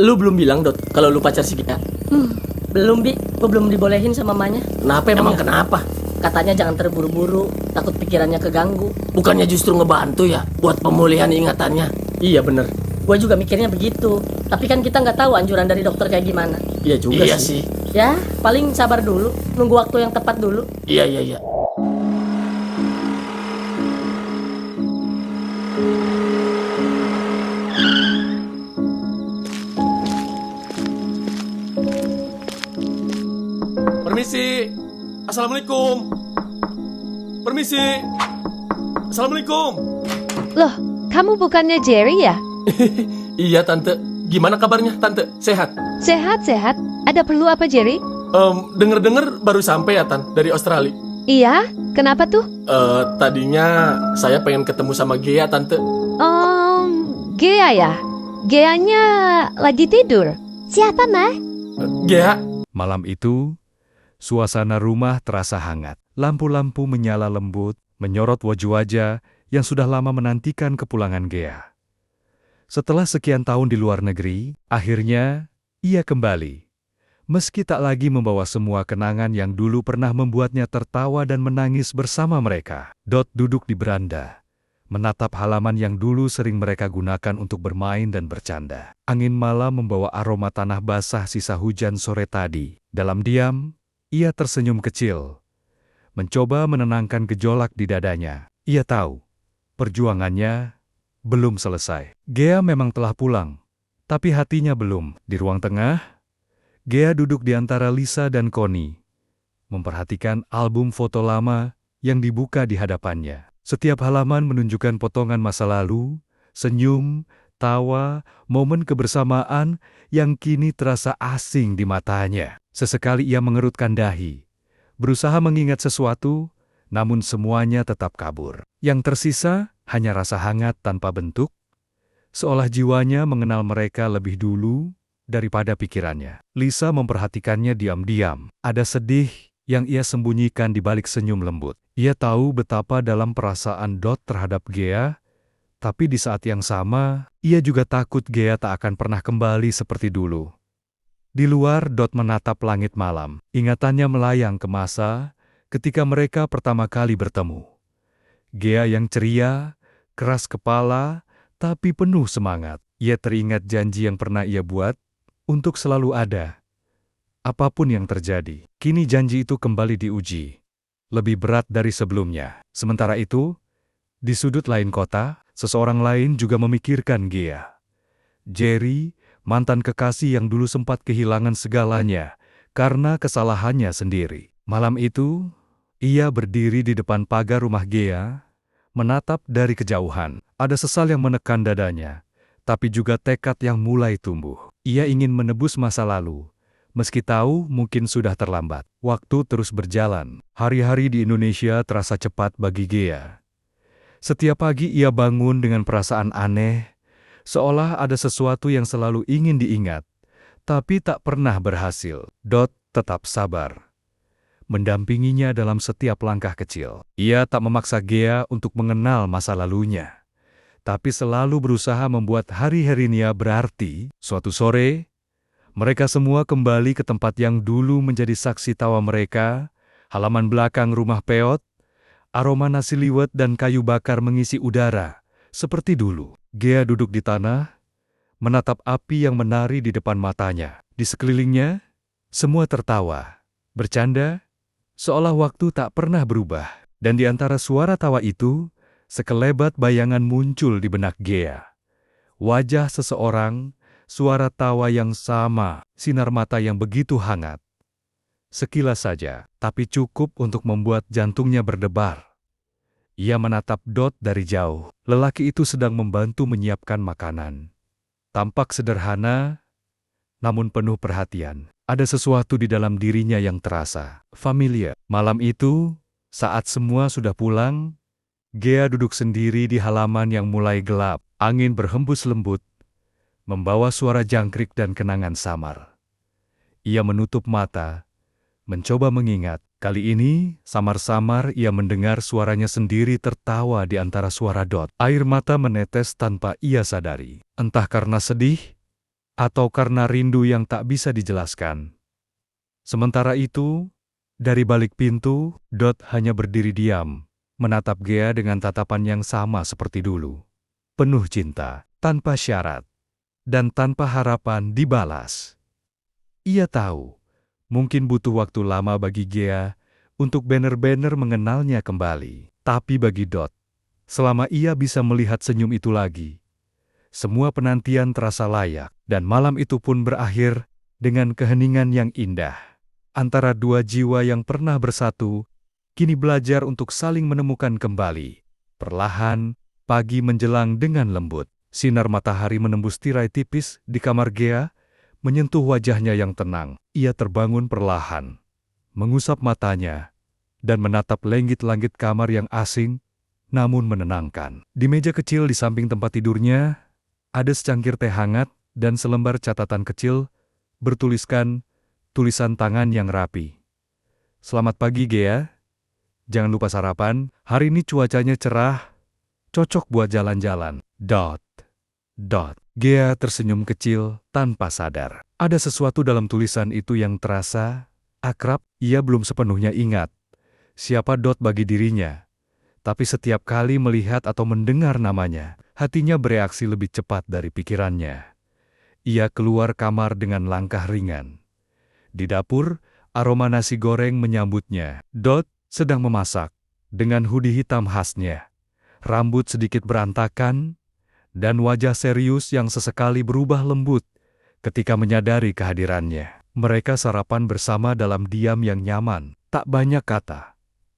Lu belum bilang, Dot, kalau lu pacar si Gia. Belum, Bi. Gue belum dibolehin sama mamanya. Kenapa emang kenapa? Katanya jangan terburu-buru, takut pikirannya keganggu. Bukannya justru ngebantu ya buat pemulihan ingatannya? Iya bener. Gue juga mikirnya begitu. Tapi kan kita nggak tahu anjuran dari dokter kayak gimana. Iya juga sih. Ya, paling sabar dulu, nunggu waktu yang tepat dulu. Iya. Permisi. Assalamualaikum. Permisi. Assalamualaikum. Loh, kamu bukannya Jerry ya? Iya, Tante. Gimana kabarnya, Tante? Sehat? Sehat-sehat. Ada perlu apa, Jerry? Dengar-dengar baru sampai ya, Tan, dari Australia. Iya, kenapa tuh? Tadinya saya pengen ketemu sama Gea, Tante. Gea ya? Geanya lagi tidur. Siapa, Ma? Gea? Malam itu, suasana rumah terasa hangat. Lampu-lampu menyala lembut, menyorot wajah-wajah yang sudah lama menantikan kepulangan Gea. Setelah sekian tahun di luar negeri, akhirnya ia kembali. Meski tak lagi membawa semua kenangan yang dulu pernah membuatnya tertawa dan menangis bersama mereka. Dot duduk di beranda, menatap halaman yang dulu sering mereka gunakan untuk bermain dan bercanda. Angin malam membawa aroma tanah basah sisa hujan sore tadi. Dalam diam, ia tersenyum kecil, mencoba menenangkan gejolak di dadanya. Ia tahu, perjuangannya belum selesai. Gea memang telah pulang, tapi hatinya belum. Di ruang tengah, Gea duduk di antara Lisa dan Connie, memperhatikan album foto lama yang dibuka di hadapannya. Setiap halaman menunjukkan potongan masa lalu, senyum, tawa, momen kebersamaan yang kini terasa asing di matanya. Sesekali ia mengerutkan dahi, berusaha mengingat sesuatu, namun semuanya tetap kabur. Yang tersisa hanya rasa hangat tanpa bentuk, seolah jiwanya mengenal mereka lebih dulu daripada pikirannya. Lisa memperhatikannya diam-diam. Ada sedih yang ia sembunyikan di balik senyum lembut. Ia tahu betapa dalam perasaan Dot terhadap Gea, tapi di saat yang sama, ia juga takut Gea tak akan pernah kembali seperti dulu. Di luar, Dot menatap langit malam. Ingatannya melayang ke masa ketika mereka pertama kali bertemu. Gea yang ceria, keras kepala, tapi penuh semangat. Ia teringat janji yang pernah ia buat untuk selalu ada, apapun yang terjadi. Kini janji itu kembali diuji, lebih berat dari sebelumnya. Sementara itu, di sudut lain kota, seseorang lain juga memikirkan Gea. Jerry, mantan kekasih yang dulu sempat kehilangan segalanya karena kesalahannya sendiri. Malam itu, ia berdiri di depan pagar rumah Gea, menatap dari kejauhan. Ada sesal yang menekan dadanya, tapi juga tekad yang mulai tumbuh. Ia ingin menebus masa lalu, meski tahu mungkin sudah terlambat. Waktu terus berjalan. Hari-hari di Indonesia terasa cepat bagi Gea. Setiap pagi ia bangun dengan perasaan aneh, seolah ada sesuatu yang selalu ingin diingat, tapi tak pernah berhasil. Dot tetap sabar, mendampinginya dalam setiap langkah kecil. Ia tak memaksa Gea untuk mengenal masa lalunya, tapi selalu berusaha membuat hari-harinya berarti. Suatu sore, mereka semua kembali ke tempat yang dulu menjadi saksi tawa mereka. Halaman belakang rumah peot, aroma nasi liwet dan kayu bakar mengisi udara, seperti dulu. Gea duduk di tanah, menatap api yang menari di depan matanya. Di sekelilingnya, semua tertawa, bercanda, seolah waktu tak pernah berubah. Dan di antara suara tawa itu, sekelebat bayangan muncul di benak Gea. Wajah seseorang, suara tawa yang sama, sinar mata yang begitu hangat. Sekilas saja, tapi cukup untuk membuat jantungnya berdebar. Ia menatap Dot dari jauh. Lelaki itu sedang membantu menyiapkan makanan. Tampak sederhana, namun penuh perhatian. Ada sesuatu di dalam dirinya yang terasa familiar. Malam itu, saat semua sudah pulang, Gea duduk sendiri di halaman yang mulai gelap. Angin berhembus lembut, membawa suara jangkrik dan kenangan samar. Ia menutup mata, mencoba mengingat. Kali ini, samar-samar ia mendengar suaranya sendiri tertawa di antara suara Dot. Air mata menetes tanpa ia sadari. Entah karena sedih, atau karena rindu yang tak bisa dijelaskan. Sementara itu, dari balik pintu, Dot hanya berdiri diam, menatap Gea dengan tatapan yang sama seperti dulu. Penuh cinta, tanpa syarat, dan tanpa harapan dibalas. Ia tahu, mungkin butuh waktu lama bagi Gea untuk benar-benar mengenalnya kembali. Tapi bagi Dot, selama ia bisa melihat senyum itu lagi, semua penantian terasa layak, dan malam itu pun berakhir dengan keheningan yang indah. Antara dua jiwa yang pernah bersatu, kini belajar untuk saling menemukan kembali. Perlahan, pagi menjelang dengan lembut. Sinar matahari menembus tirai tipis di kamar Gea, menyentuh wajahnya yang tenang. Ia terbangun perlahan, mengusap matanya, dan menatap langit-langit kamar yang asing, namun menenangkan. Di meja kecil di samping tempat tidurnya, ada secangkir teh hangat dan selembar catatan kecil bertuliskan tulisan tangan yang rapi. Selamat pagi Gea, jangan lupa sarapan, hari ini cuacanya cerah, cocok buat jalan-jalan. Dot. Gea tersenyum kecil tanpa sadar. Ada sesuatu dalam tulisan itu yang terasa akrab. Ia belum sepenuhnya ingat siapa Dot bagi dirinya. Tapi setiap kali melihat atau mendengar namanya, hatinya bereaksi lebih cepat dari pikirannya. Ia keluar kamar dengan langkah ringan. Di dapur, aroma nasi goreng menyambutnya. Dot sedang memasak, dengan hoodie hitam khasnya. Rambut sedikit berantakan, dan wajah serius yang sesekali berubah lembut ketika menyadari kehadirannya. Mereka sarapan bersama dalam diam yang nyaman. Tak banyak kata,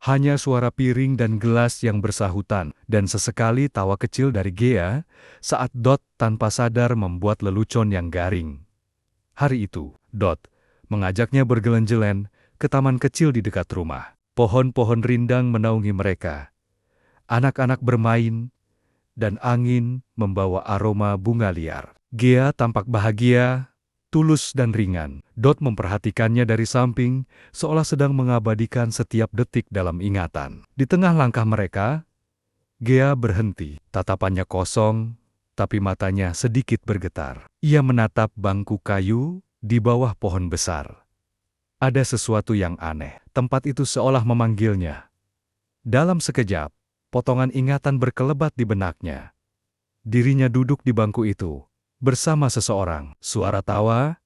hanya suara piring dan gelas yang bersahutan, dan sesekali tawa kecil dari Gea saat Dot tanpa sadar membuat lelucon yang garing. Hari itu, Dot mengajaknya bergeleng-geleng ke taman kecil di dekat rumah. Pohon-pohon rindang menaungi mereka. Anak-anak bermain, dan angin membawa aroma bunga liar. Gea tampak bahagia, tulus dan ringan. Dot memperhatikannya dari samping, seolah sedang mengabadikan setiap detik dalam ingatan. Di tengah langkah mereka, Gea berhenti. Tatapannya kosong, tapi matanya sedikit bergetar. Ia menatap bangku kayu di bawah pohon besar. Ada sesuatu yang aneh. Tempat itu seolah memanggilnya. Dalam sekejap, potongan ingatan berkelebat di benaknya. Dirinya duduk di bangku itu, bersama seseorang. Suara tawa,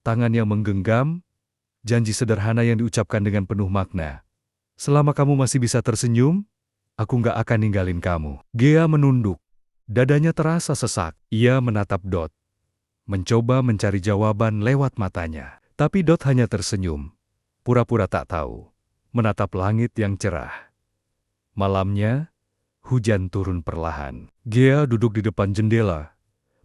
tangan yang menggenggam, janji sederhana yang diucapkan dengan penuh makna. Selama kamu masih bisa tersenyum, aku nggak akan ninggalin kamu. Gea menunduk. Dadanya terasa sesak. Ia menatap Dot, mencoba mencari jawaban lewat matanya. Tapi Dot hanya tersenyum, pura-pura tak tahu, menatap langit yang cerah. Malamnya, hujan turun perlahan. Gea duduk di depan jendela,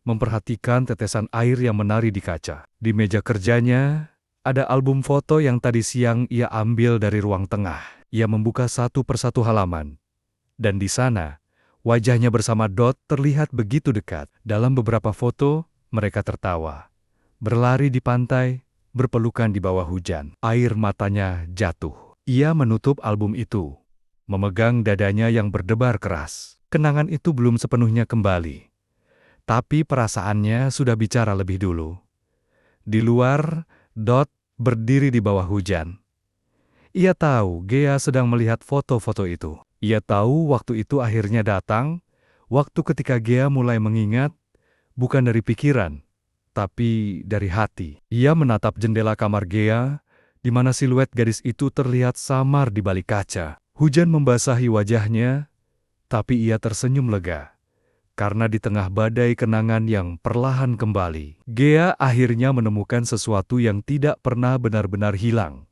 memperhatikan tetesan air yang menari di kaca. Di meja kerjanya, ada album foto yang tadi siang ia ambil dari ruang tengah. Ia membuka satu persatu halaman. Dan di sana, wajahnya bersama Dot terlihat begitu dekat. Dalam beberapa foto, mereka tertawa, berlari di pantai, berpelukan di bawah hujan. Air matanya jatuh. Ia menutup album itu, memegang dadanya yang berdebar keras. Kenangan itu belum sepenuhnya kembali. Tapi perasaannya sudah bicara lebih dulu. Di luar, Dot berdiri di bawah hujan. Ia tahu Gea sedang melihat foto-foto itu. Ia tahu waktu itu akhirnya datang, waktu ketika Gea mulai mengingat, bukan dari pikiran, tapi dari hati. Ia menatap jendela kamar Gea, di mana siluet gadis itu terlihat samar di balik kaca. Hujan membasahi wajahnya, tapi ia tersenyum lega. Karena di tengah badai kenangan yang perlahan kembali, Gea akhirnya menemukan sesuatu yang tidak pernah benar-benar hilang.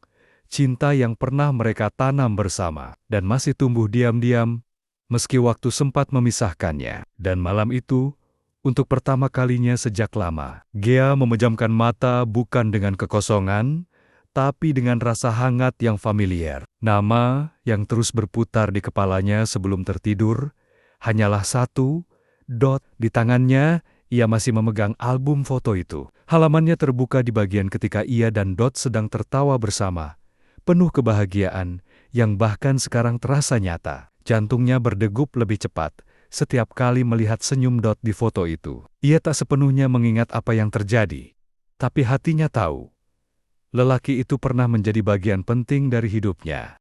Cinta yang pernah mereka tanam bersama, dan masih tumbuh diam-diam, meski waktu sempat memisahkannya. Dan malam itu, untuk pertama kalinya sejak lama, Gea memejamkan mata bukan dengan kekosongan, tapi dengan rasa hangat yang familiar. Nama yang terus berputar di kepalanya sebelum tertidur, hanyalah satu, Dot. Di tangannya, ia masih memegang album foto itu. Halamannya terbuka di bagian ketika ia dan Dot sedang tertawa bersama, penuh kebahagiaan yang bahkan sekarang terasa nyata. Jantungnya berdegup lebih cepat, setiap kali melihat senyum Dot di foto itu. Ia tak sepenuhnya mengingat apa yang terjadi, tapi hatinya tahu, lelaki itu pernah menjadi bagian penting dari hidupnya.